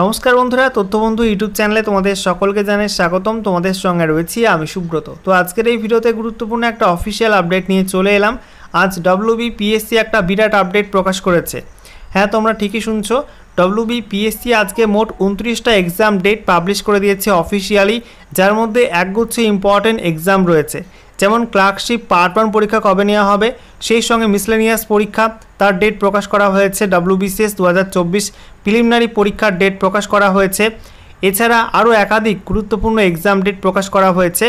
নমস্কার বন্ধুরা, তথ্যবন্ধু ইউটিউব চ্যানেলে তোমাদের সকলকে জানাই স্বাগতম। তোমাদের সঙ্গে রয়েছি আমি সুব্রত। তো আজকের এই ভিডিওতে গুরুত্বপূর্ণ একটা অফিসিয়াল আপডেট নিয়ে চলে এলাম। আজ WBPSC একটা বিরাট আপডেট প্রকাশ করেছে। হ্যাঁ, তোমরা ঠিকই শুনছো, WBPSC আজকে মোট 29টা এক্সাম ডেট পাবলিশ করে দিয়েছে অফিসিয়ালি, যার মধ্যে একগুচ্ছ ইম্পর্টেন্ট এক্সাম রয়েছে। যেমন ক্লার্কশিপ পার্ট 1 পরীক্ষা কবে নেওয়া হবে, সেই সঙ্গে মিসলেনিয়াস পরীক্ষা তার ডেট প্রকাশ করা হয়েছে। WBCS 2024 প্রিলিমিনারি পরীক্ষার ডেট প্রকাশ করা হয়েছে। এছাড়া আরও একাধিক গুরুত্বপূর্ণ এক্সাম ডেট প্রকাশ করা হয়েছে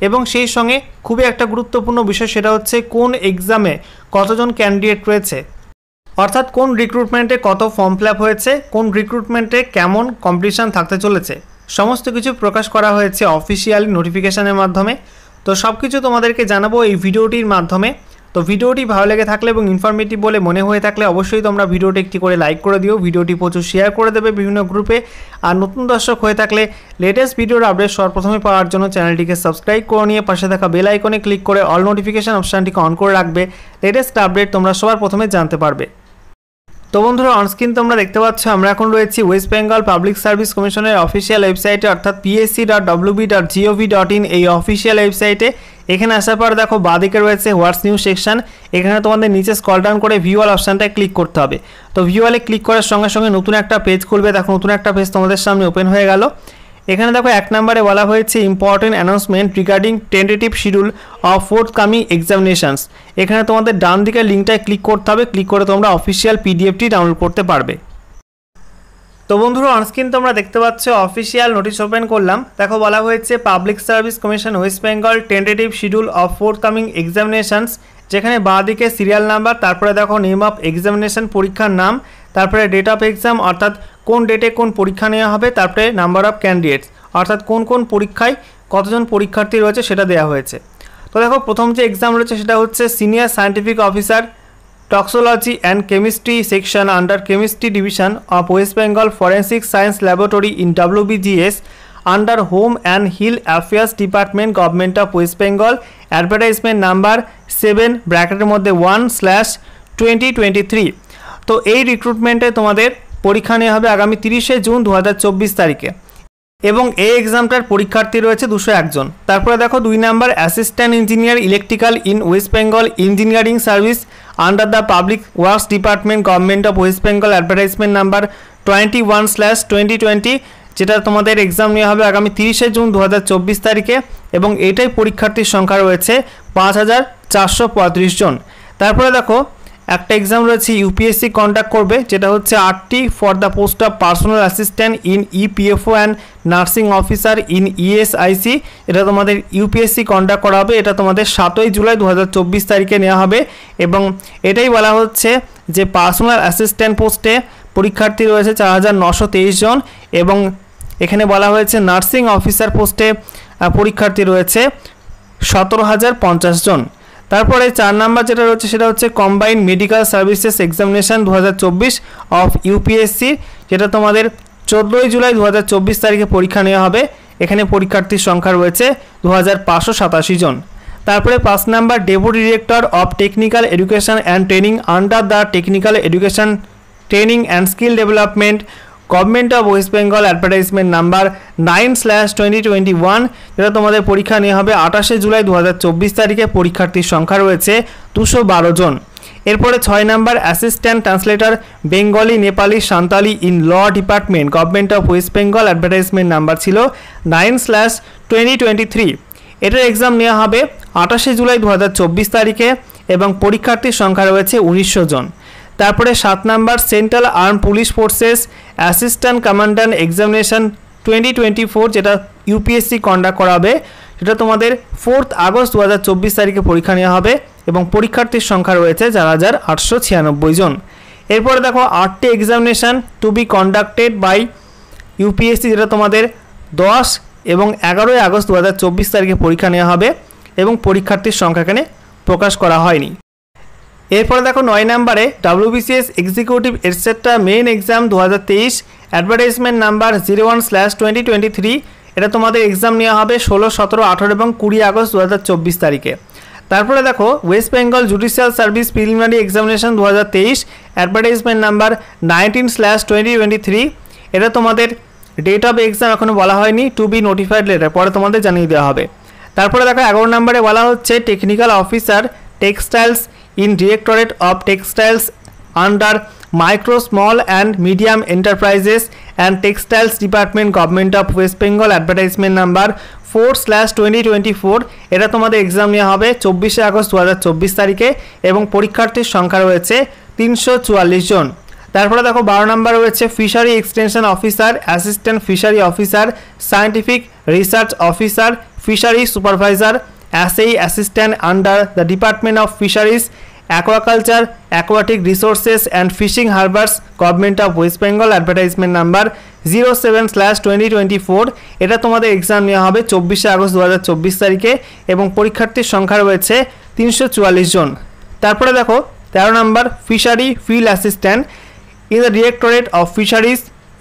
এবং সেই সঙ্গে খুবই একটা গুরুত্বপূর্ণ বিষয়, সেটা হচ্ছে কোন এক্সামে কতজন ক্যান্ডিডেট রয়েছে, অর্থাৎ কোন রিক্রুটমেন্টে কত ফর্ম ফিল আপ হয়েছে, কোন রিক্রুটমেন্টে কেমন কম্পিটিশান থাকতে চলেছে, সমস্ত কিছু প্রকাশ করা হয়েছে অফিসিয়ালি নোটিফিকেশানের মাধ্যমে। তো সব কিছু তোমাদেরকে জানাবো এই ভিডিওটির মাধ্যমে। তো ভিডিওটি ভালো লেগে থাকলে এবং ইনফরমেটিভ বলে মনে হয়ে থাকলে অবশ্যই তোমরা ভিডিওটি একটি করে লাইক করে দিও, ভিডিওটি প্রচুর শেয়ার করে দেবে বিভিন্ন গ্রুপে। আর নতুন দর্শক হয়ে থাকলে লেটেস্ট ভিডিওর আপডেট সর্বপ্রথমে পাওয়ার জন্য চ্যানেলটিকে সাবস্ক্রাইব করে নিয়ে পাশে থাকা বেল আইকনে ক্লিক করে অল নোটিফিকেশান অপশানটিকে অন করে রাখবে। লেটেস্ট আপডেট তোমরা সবার প্রথমে জানতে পারবে। তো বন্ধুরা, অনস্ক্রিন তোমরা দেখতে পাচ্ছ আমরা এখন রয়েছি ওয়েস্ট বেঙ্গল পাবলিক সার্ভিস কমিশনের অফিসিয়াল ওয়েবসাইটে, অর্থাৎ psc.wb.gov.in এই অফিসিয়াল ওয়েবসাইটে। এখানে আসার পর দেখো বাঁদিকে রয়েছে হোয়াটস নিউ সেকশন। এখানে তোমাদের নিচে স্ক্রল ডাউন করে ভিউ অল অপশানটায় ক্লিক করতে হবে। তো ভিউ অলে ক্লিক করার সঙ্গে সঙ্গে নতুন একটা পেজ খুলবে। দেখো নতুন একটা পেজ তোমাদের সামনে ওপেন হয়ে গেল। এখানে দেখো 1 নম্বরে বলা হয়েছে important announcement regarding tentative schedule of forthcoming examinations. এখানে তোমাদের ডান দিকের লিঙ্কটায় ক্লিক করতে হবে, ক্লিক করে তোমরা অফিসিয়াল পিডিএফটি ডাউনলোড করতে পারবে। তো বন্ধুরা, অনস্ক্রিন তোমরা দেখতে পাচ্ছ অফিসিয়াল নোটিশ ওপেন করলাম। দেখো বলা হয়েছে public service commission West Bengal tentative schedule of forthcoming examinations, যেখানে বাঁ দিকে সিরিয়াল নাম্বার, তারপরে দেখো নেম অফ এক্সামিনেশন পরীক্ষার নাম, তারপরে ডেট অফ এক্সাম অর্থাৎ কোন ডেটে কোন পরীক্ষা নেওয়া হবে, তারপরে নাম্বার অফ ক্যান্ডিডেটস অর্থাৎ কোন কোন পরীক্ষায় কতজন পরীক্ষার্থী রয়েছে সেটা দেওয়া হয়েছে। তো দেখো প্রথম যে এক্সাম রয়েছে সেটা হচ্ছে senior scientific officer toxicology and chemistry section under chemistry division of West Bengal forensic science laboratory in WBGS under home and hill affairs department government of West Bengal, advertisement number 7 ব্র্যাকেটের মধ্যে 1/2023। তো এই রিক্রুটমেন্টে তোমাদের পরীক্ষা নেওয়া হবে আগামী 30শে জুন 2024 তারিখে এবং এই এক্সামটার পরীক্ষার্থী রয়েছে 201 জন। তারপরে দেখো 2 number assistant engineer electrical in West Bengal engineering service under the public works department government of West Bengal, advertisement number 21/2020, যেটা তোমাদের এক্সাম নেওয়া হবে আগামী 30শে জুন 2024 তারিখে এবং এটাই পরীক্ষার্থীর সংখ্যা রয়েছে 5435 জন। তারপরে দেখো একটা এক্সাম রয়েছে ইউপিএসসি কন্ডাক্ট করবে, যেটা হচ্ছে 8টি for the post of personal assistant in EPFO and nursing officer in ESIC. এটা তোমাদের ইউপিএসসি কন্ডাক্ট করা হবে। এটা তোমাদের 7ই জুলাই 2024 তারিখে নেওয়া হবে এবং এটাই বলা হচ্ছে যে পার্সোনাল অ্যাসিস্ট্যান্ট পোস্টে পরীক্ষার্থী রয়েছে 4923 জন এবং এখানে বলা হয়েছে নার্সিং অফিসার পোস্টে পরীক্ষার্থী রয়েছে 17050 জন। তারপরে 4 নাম্বার যেটা রয়েছে সেটা হচ্ছে combined medical services examination 2024 of UPSC, যেটা তোমাদের 14ই জুলাই 2024 তারিখে পরীক্ষা নেওয়া হবে। এখানে পরীক্ষার্থীর সংখ্যা রয়েছে 2587 জন। তারপরে 5 number deputy director of technical education and training under the technical education training and skill development government of West Bengal, advertisement number 9/2021, যেটা তোমাদের পরীক্ষা নেওয়া হবে 28শে জুলাই 2024 তারিখে। পরীক্ষার্থীর সংখ্যা রয়েছে 212 জন। এরপরে 6 number assistant translator Bengali Nepali Santali in law department government of West Bengal, advertisement number ছিল 9/2023। এটার এক্সাম নেওয়া হবে 28শে জুলাই 2024 তারিখে এবং পরীক্ষার্থীর সংখ্যা রয়েছে 1900 জন। তারপরে 7 number central arm police forces assistant commandant examination 2024, যেটা ইউপিএসসি কন্ডাক্ট করা হবে। সেটা তোমাদের 4 আগস্ট 2024 তারিখে পরীক্ষা নেওয়া হবে এবং পরীক্ষার্থীর সংখ্যা রয়েছে 4896 জন। এরপরে দেখো 8টি examination to be conducted by UPSC, যেটা তোমাদের 10 এবং 11ই আগস্ট 2024 তারিখে পরীক্ষা নেওয়া হবে এবং পরীক্ষার্থীর সংখ্যা এখানে প্রকাশ করা হয়নি। এরপরে দেখো 9 নম্বরে WBCS executive etcetera main exam 2023 advertisement number 01/2023। এটা তোমাদের এক্সাম নেওয়া হবে 16, 17, 18 এবং 20 আগস্ট 2024 তারিখে। তারপরে দেখো West Bengal judicial service preliminary examination 2023 advertisement number 19/2023। এটা তোমাদের ডেট অফ এক্সাম এখনও বলা হয়নি, টু বি নোটিফাইড লেটার, পরে তোমাদের জানিয়ে দেওয়া হবে। তারপরে দেখো 11 নম্বরে বলা হচ্ছে technical officer textiles in directorate of textiles under micro small and medium enterprises and textiles department government of West Bengal advertisement number 4/2024। এটা তোমাদের এক্সাম নেওয়া হবে 24শে আগস্ট 2024 তারিখে এবং পরীক্ষার্থীর সংখ্যা রয়েছে 344 জন। তারপরে দেখো 12 নম্বর রয়েছে fishery extension officer, assistant fishery officer, scientific research officer, fishery supervisor, assay assistant under the department of fisheries, aquaculture, aquatic resources and fishing harbours government of West Bengal advertisement number 07/2024। এটা তোমাদের এক্সাম নেওয়া হবে 24শে আগস্ট 2024 তারিখে এবং পরীক্ষার্থীর সংখ্যা রয়েছে 344 জন। তারপরে দেখো 13 number fishery field assistant in the Directorate of Fisheries,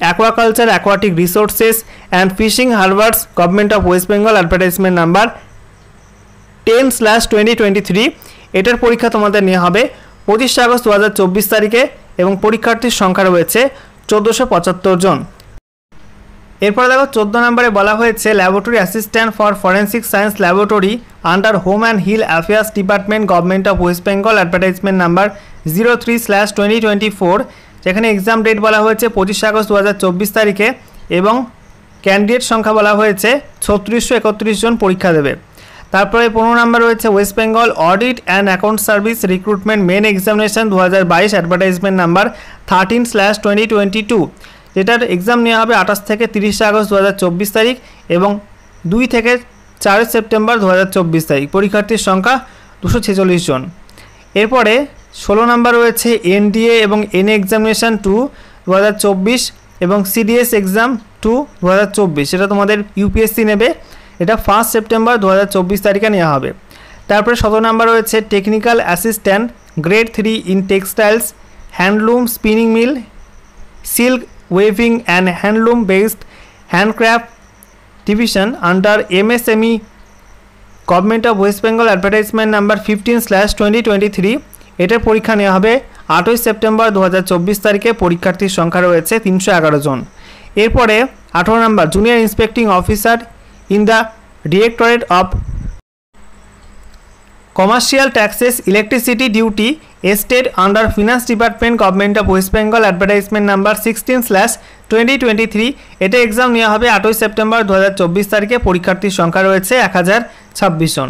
Aquaculture, Aquatic Resources and Fishing Harbors, Government of West Bengal advertisement number 10/2023। এটার পরীক্ষা তোমাদের নেওয়া হবে 25শে আগস্ট 2024 তারিখে এবং পরীক্ষার্থীর সংখ্যা রয়েছে 1475 জন। এরপরে দেখো 14 নম্বরে বলা হয়েছে laboratory assistant for forensic science laboratory under home and hill affairs department government of West Bengal advertisement number 03/2024। যেখানে এক্সাম ডেট বলা হয়েছে 25শে আগস্ট 2024 তারিখে এবং ক্যান্ডিডেট সংখ্যা বলা হয়েছে 3631 জন পরীক্ষা দেবে। তারপরে 15 নম্বর রয়েছে West Bengal audit and account service recruitment main examination 2022 advertisement number 13/2022। যেটার এক্সাম নেওয়া হবে 28 থেকে 30শে আগস্ট 2024 তারিখ এবং 2 থেকে 4 সেপ্টেম্বর 2024 তারিখ। পরীক্ষার্থীর সংখ্যা 246 জন। এরপরে 16 নম্বর রয়েছে এনডিএ এবং এনএ এক্সামিনেশান 2 2024 এবং সিডিএস এক্সাম 2 2024। এটা তোমাদের ইউপিএসসি নেবে, এটা 1 সেপ্টেম্বর 2024 তারিখে নেওয়া হবে। তারপরে 17 নম্বর রয়েছে technical assistant grade 3 in textiles, handloom, spinning mill, silk weaving and handloom based handcraft division under MSME government of West Bengal advertisement number 15/2023। এটার পরীক্ষা নেওয়া হবে 8 সেপ্টেম্বর 2024 তারিখে। পরীক্ষার্থীর সংখ্যা রয়েছে 311 জন। এরপরে 18 number junior inspecting officer in the directorate of commercial taxes electricity duty estate under finance department government of West Bengal advertisement number 16/2023। এটা এক্সাম নেওয়া হবে 8 সেপ্টেম্বর 2024 তারিখে। পরীক্ষার্থীর সংখ্যা রয়েছে 1026 জন।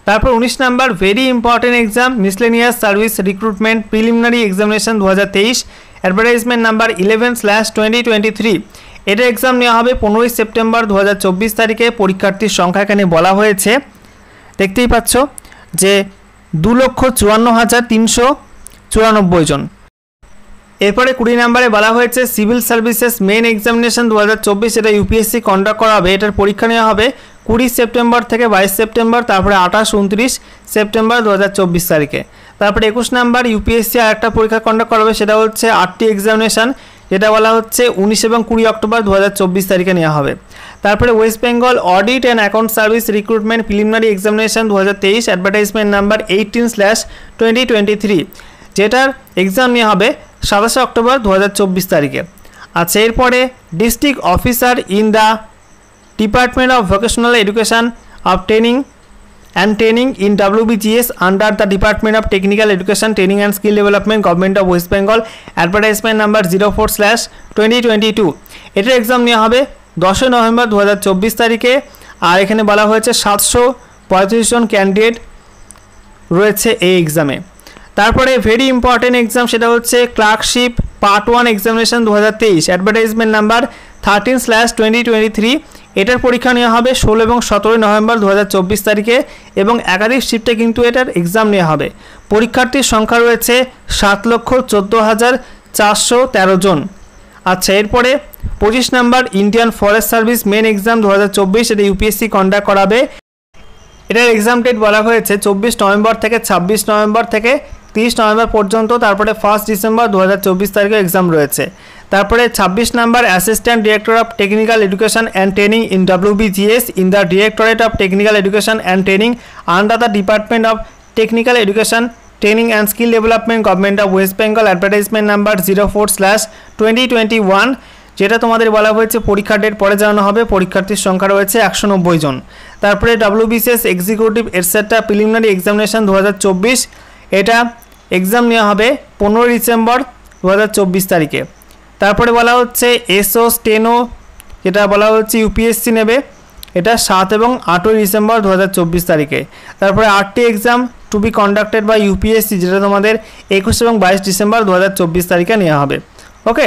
তারপর 19 number very important exam miscellaneous service recruitment preliminary examination 2023 advertisement number 11/2023। এটা এক্সাম নেওয়া হবে 15 সেপ্টেম্বর 2024 তারিখে। পরীক্ষার্থীর সংখ্যা এখানে বলা হয়েছে, দেখতেই পাচ্ছ যে 2,54,394 জন। এরপরে 20 নম্বরে বলা হয়েছে সিভিল সার্ভিসেস মেন এক্সামিনেশন 2024। এটা ইউপিএসসি কন্ডাক্ট করা হবে। এটার পরীক্ষা নেওয়া হবে 20 সেপ্টেম্বর থেকে 22 সেপ্টেম্বর, তারপরে 28-29 সেপ্টেম্বর 2024 তারিখে। তারপরে 21 নম্বর ইউপিএসসি আর একটা পরীক্ষা কন্ডাক্ট করা হবে, সেটা হচ্ছে আরটি এক্সামিনেশান, যেটা বলা হচ্ছে 19 এবং 20 অক্টোবর 2024 তারিখে নেওয়া হবে। তারপরে West Bengal audit and account service recruitment preliminary examination 2023 advertisement number 18/2023, যেটার এক্সাম নেওয়া হবে 27 অক্টোবর 2024 তারিখে। আচ্ছা, এরপরে district officer in the department of vocational education of training and training in WBGS under the Department of Technical Education, Training and Skill Development, Government of West Bengal, advertisement number 04/2022। এটার exam নেওয়া হবে 10 November 2024 তারিখে। আর এখানে বলা হয়েছে 735 জন candidate রয়েছে এই এক্সামে। তারপরে ভেরি ইম্পর্টেন্ট এক্সাম, সেটা হচ্ছে clerkship part 1 examination 2023 advertisement number 13/2023। এটার পরীক্ষা নেওয়া হবে 16 এবং 17 নভেম্বর 2024 তারিখে এবং একাধিক শিফটে কিন্তু এটার এক্সাম নেওয়া হবে। পরীক্ষার্থীর সংখ্যা রয়েছে 7,14,413 জন। আচ্ছা, এরপরে 25 number Indian forest service main exam 2024। এটা ইউপিএসসি কন্ডাক্ট করাবে। এটার এক্সাম ডেট বলা হয়েছে 24 নভেম্বর থেকে 26 নভেম্বর থেকে 30 নভেম্বর পর্যন্ত। তারপরে 1 ডিসেম্বর 2024 তারিখে এক্সাম রয়েছে। তারপরে 26 number assistant director of technical education and training in WBGS in the directorate of technical education and training under the department of technical education, training and skill development, government of West Bengal, advertisement number 04/2021। যেটা তোমাদের বলা হয়েছে পরীক্ষার date পরে জানানো হবে। পরীক্ষার্থীর সংখ্যা রয়েছে 190 জন। তারপরে WBCS executive etcetera preliminary examination 2024, এটা এক্সাম নেওয়া হবে 15 ডিসেম্বর 2024 তারিখে। তারপরে বলা হচ্ছে এসও স্টেনো, যেটা বলা হচ্ছে ইউপিএসসি নেবে, এটা 7 এবং 8 ডিসেম্বর 2024 তারিখে। তারপরে RT exam to be conducted by UPSC, যেটা তোমাদের 21 এবং 22 ডিসেম্বর 2024 তারিখে নেওয়া হবে। ওকে।